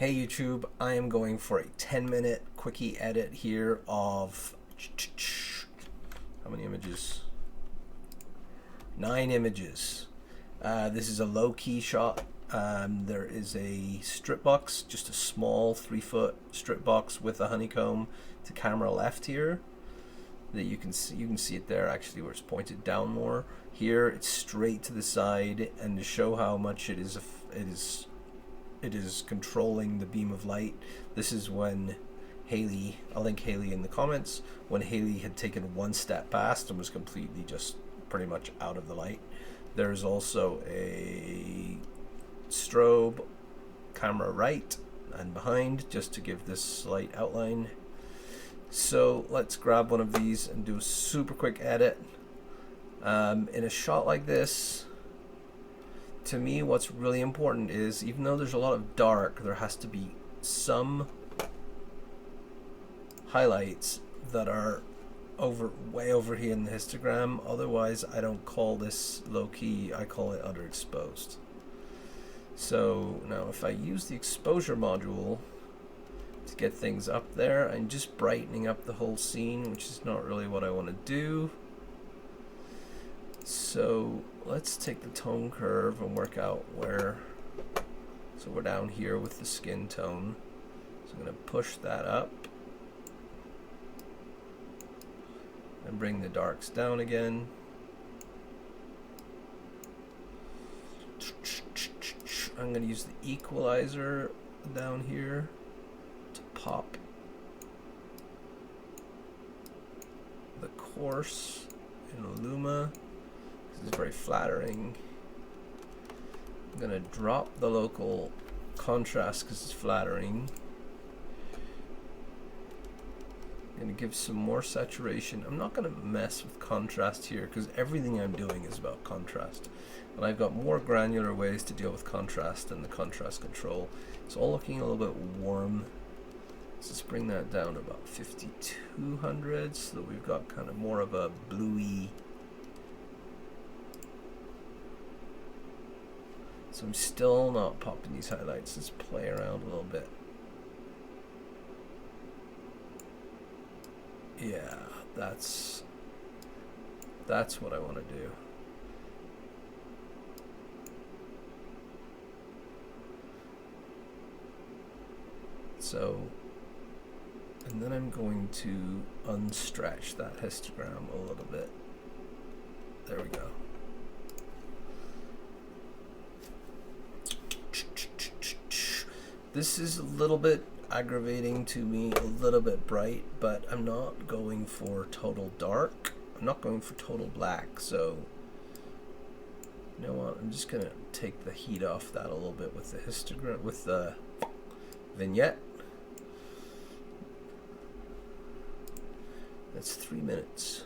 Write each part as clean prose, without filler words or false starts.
Hey YouTube, I am going for a 10-minute quickie edit here of how many images? 9 images. This is a low-key shot. There is a strip box, just a small 3-foot strip box with a honeycomb to camera left here. That you can see it there actually where it's pointed down more. Here it's straight to the side, and to show how much it is controlling the beam of light. This is when Haley, I'll link Haley in the comments, when Haley had taken one step past and was completely just pretty much out of the light. There's also a strobe camera right and behind just to give this slight outline. So let's grab one of these and do a super quick edit. In a shot like this, to me what's really important is, even though there's a lot of dark, there has to be some highlights that are way over here in the histogram. Otherwise I don't call this low-key, I call it underexposed. So now if I use the exposure module to get things up there, I'm just brightening up the whole scene, which is not really what I want to do. So let's take the tone curve and work out where. So we're down here with the skin tone. So I'm going to push that up and bring the darks down again. I'm going to use the equalizer down here to pop the coarse in Luma. This is very flattering. I'm going to drop the local contrast because it's flattering. I'm going to give some more saturation. I'm not going to mess with contrast here because everything I'm doing is about contrast. And I've got more granular ways to deal with contrast than the contrast control. It's all looking a little bit warm. So let's bring that down to about 5200 so that we've got kind of more of a bluey. So I'm still not popping these highlights. Let's play around a little bit. Yeah, that's what I want to do. So, and then I'm going to unstretch that histogram a little bit. There we go. This is a little bit aggravating to me, a little bit bright, but I'm not going for total dark. I'm not going for total black, so you know what? I'm just gonna take the heat off that a little bit with the histogram, with the vignette. That's 3 minutes.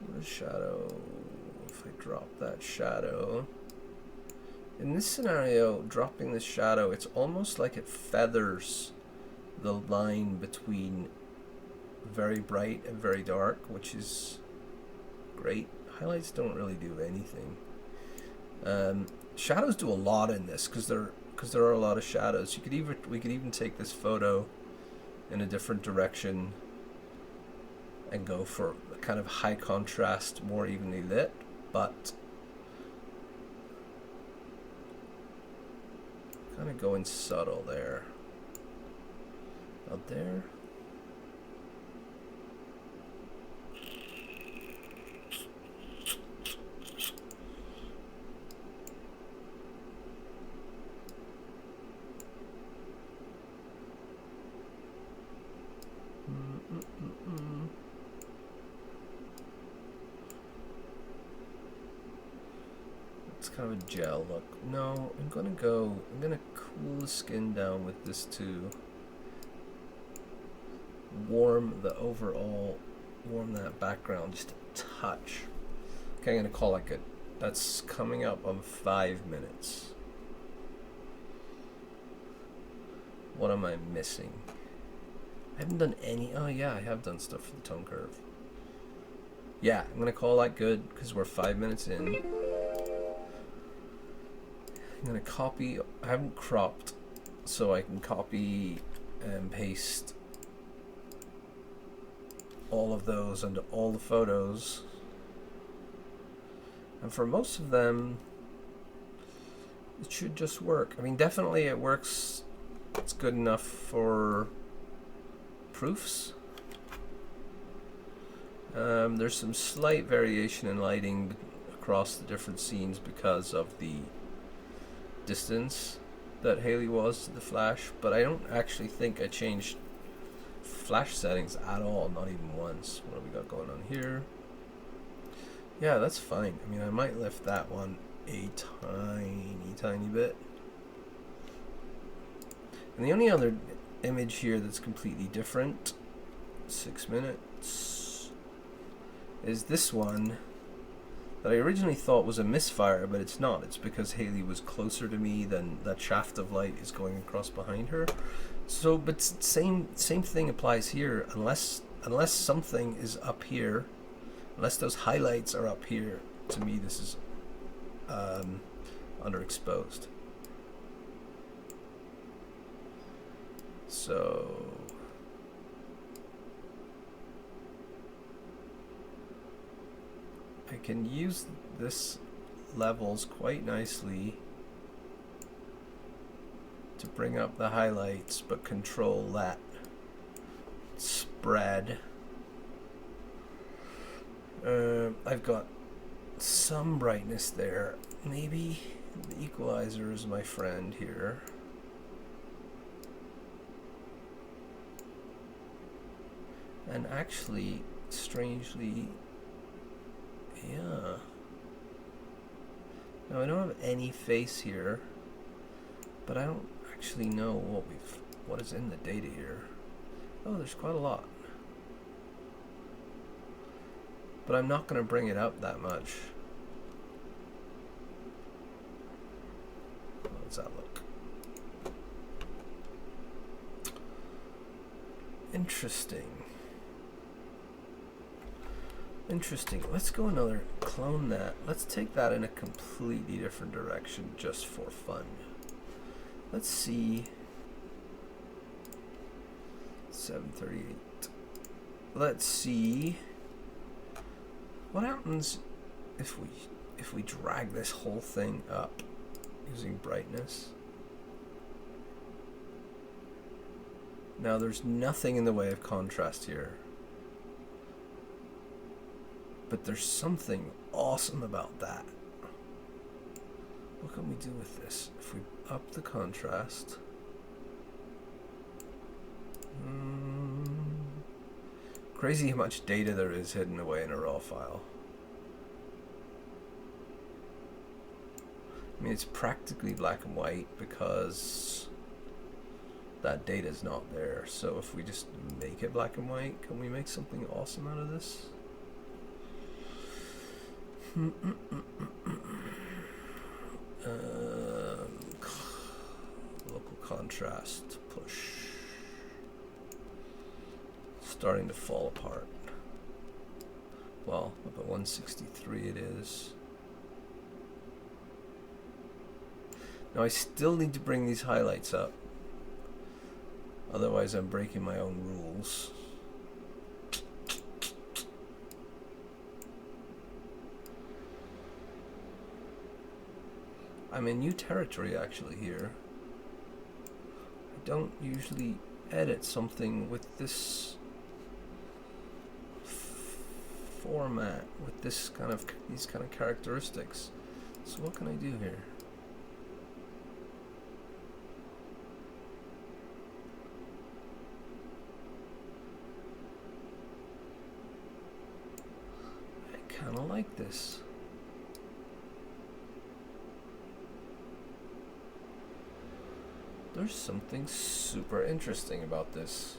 Where's shadow? If I drop that shadow, in this scenario, dropping this shadow, it's almost like it feathers the line between very bright and very dark, which is great. Highlights don't really do anything. Shadows do a lot in this because there are a lot of shadows. We could even take this photo in a different direction and go for a kind of high contrast, more evenly lit, but kind of going subtle there. Out there. It's kind of a gel look. No, I'm gonna cool the skin down with this too. Warm that background just a touch. Okay, I'm gonna call that good. That's coming up on 5 minutes. What am I missing? I haven't done any. Oh yeah, I have done stuff for the tone curve. Yeah, I'm gonna call that good because we're 5 minutes in. I'm going to copy. I haven't cropped, so I can copy and paste all of those into all the photos. And for most of them, it should just work. I mean, definitely it works. It's good enough for proofs. There's some slight variation in lighting across the different scenes because of the distance that Haley was to the flash, but I don't actually think I changed flash settings at all, not even once. What have we got going on here? Yeah, that's fine. I mean, I might lift that one a tiny bit. And the only other image here that's completely different, 6 minutes, is this one that I originally thought was a misfire, but it's not. It's because Haley was closer to me than that shaft of light is going across behind her. So, but same thing applies here. Unless something is up here, unless those highlights are up here, to me this is underexposed. So I can use this levels quite nicely to bring up the highlights, but control that spread. I've got some brightness there. Maybe the equalizer is my friend here. And actually, strangely, yeah. Now I don't have any face here, but I don't actually know what is in the data here. Oh, there's quite a lot. But I'm not going to bring it up that much. How does that look? Interesting. Interesting. Let's go clone that. Let's take that in a completely different direction just for fun. Let's see. 738. Let's see what happens if we drag this whole thing up using brightness. Now there's nothing in the way of contrast here. But there's something awesome about that. What can we do with this? If we up the contrast. Crazy how much data there is hidden away in a raw file. I mean, it's practically black and white because that data is not there. So if we just make it black and white, can we make something awesome out of this? Local contrast push. Starting to fall apart. Well, up at 163 it is. Now I still need to bring these highlights up. Otherwise I'm breaking my own rules. I'm in new territory actually here. I don't usually edit something with this format, with these kind of characteristics. So what can I do here? I kind of like this. There's something super interesting about this.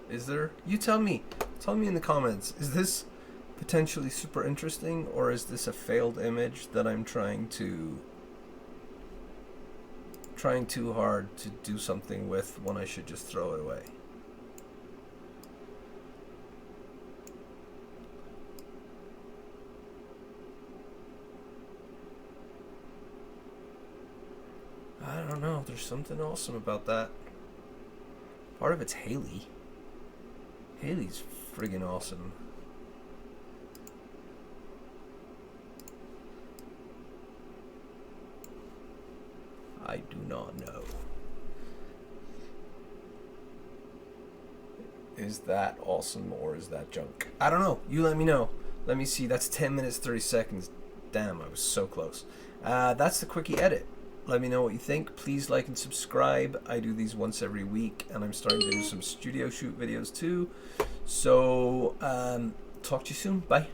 Is there? You tell me. Tell me in the comments. Is this potentially super interesting, or is this a failed image that I'm trying too hard to do something with when I should just throw it away? don't know. There's something awesome about that. Part of it's Haley. Haley's friggin' awesome. I do not know. Is that awesome or is that junk? I don't know. You let me know. Let me see. That's 10 minutes, 30 seconds. Damn, I was so close. That's the quickie edit. Let me know what you think. Please like and subscribe. I do these once every week, and I'm starting to do some studio shoot videos too. So, talk to you soon. Bye.